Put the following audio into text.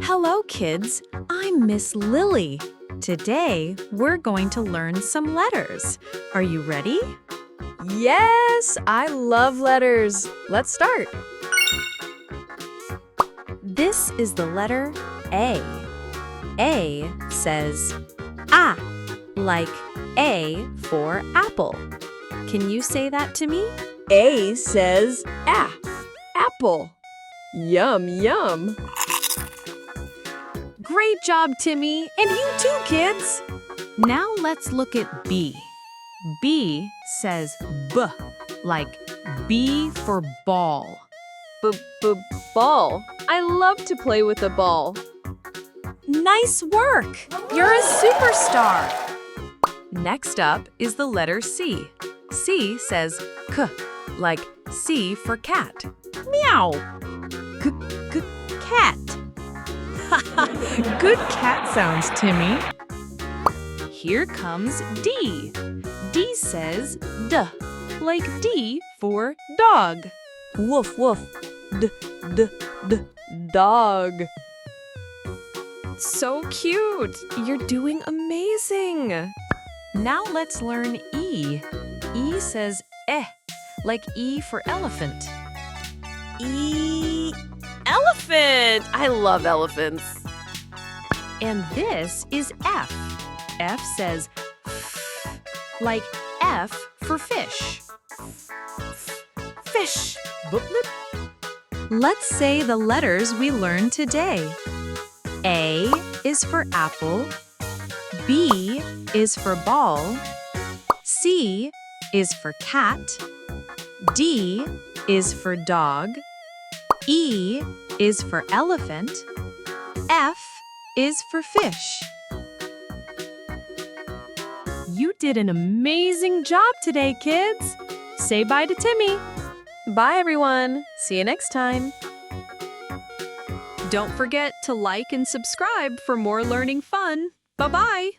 Hello, kids. I'm Miss Lily. Today, we're going to learn some letters. Are you ready? Yes, I love letters. Let's start. This is the letter A. A says A, like A for apple. Can you say that to me? A says apple. Yum, yum. Great job, Timmy, and you too, kids. Now let's look at B. B says B, like B for ball. Ball. I love to play with a ball. Nice work! You're a superstar! Next up is the letter C. C says K, like C for cat. Meow! Cat. Good cat sounds, Timmy. Here comes D. D says D, like D for dog. Woof, woof. Dog. So cute! You're doing amazing! Now let's learn E. E says like E for elephant. Elephant. I love elephants. And this is F. F says like F for fish. Fish. Let's say the letters we learned today. A is for apple. B is for ball. C is for cat. D is for dog. E is for elephant. F is for fish. You did an amazing job today, kids. Say bye to Timmy. Bye, everyone. See you next time. Don't forget to like and subscribe for more learning fun. Bye-bye.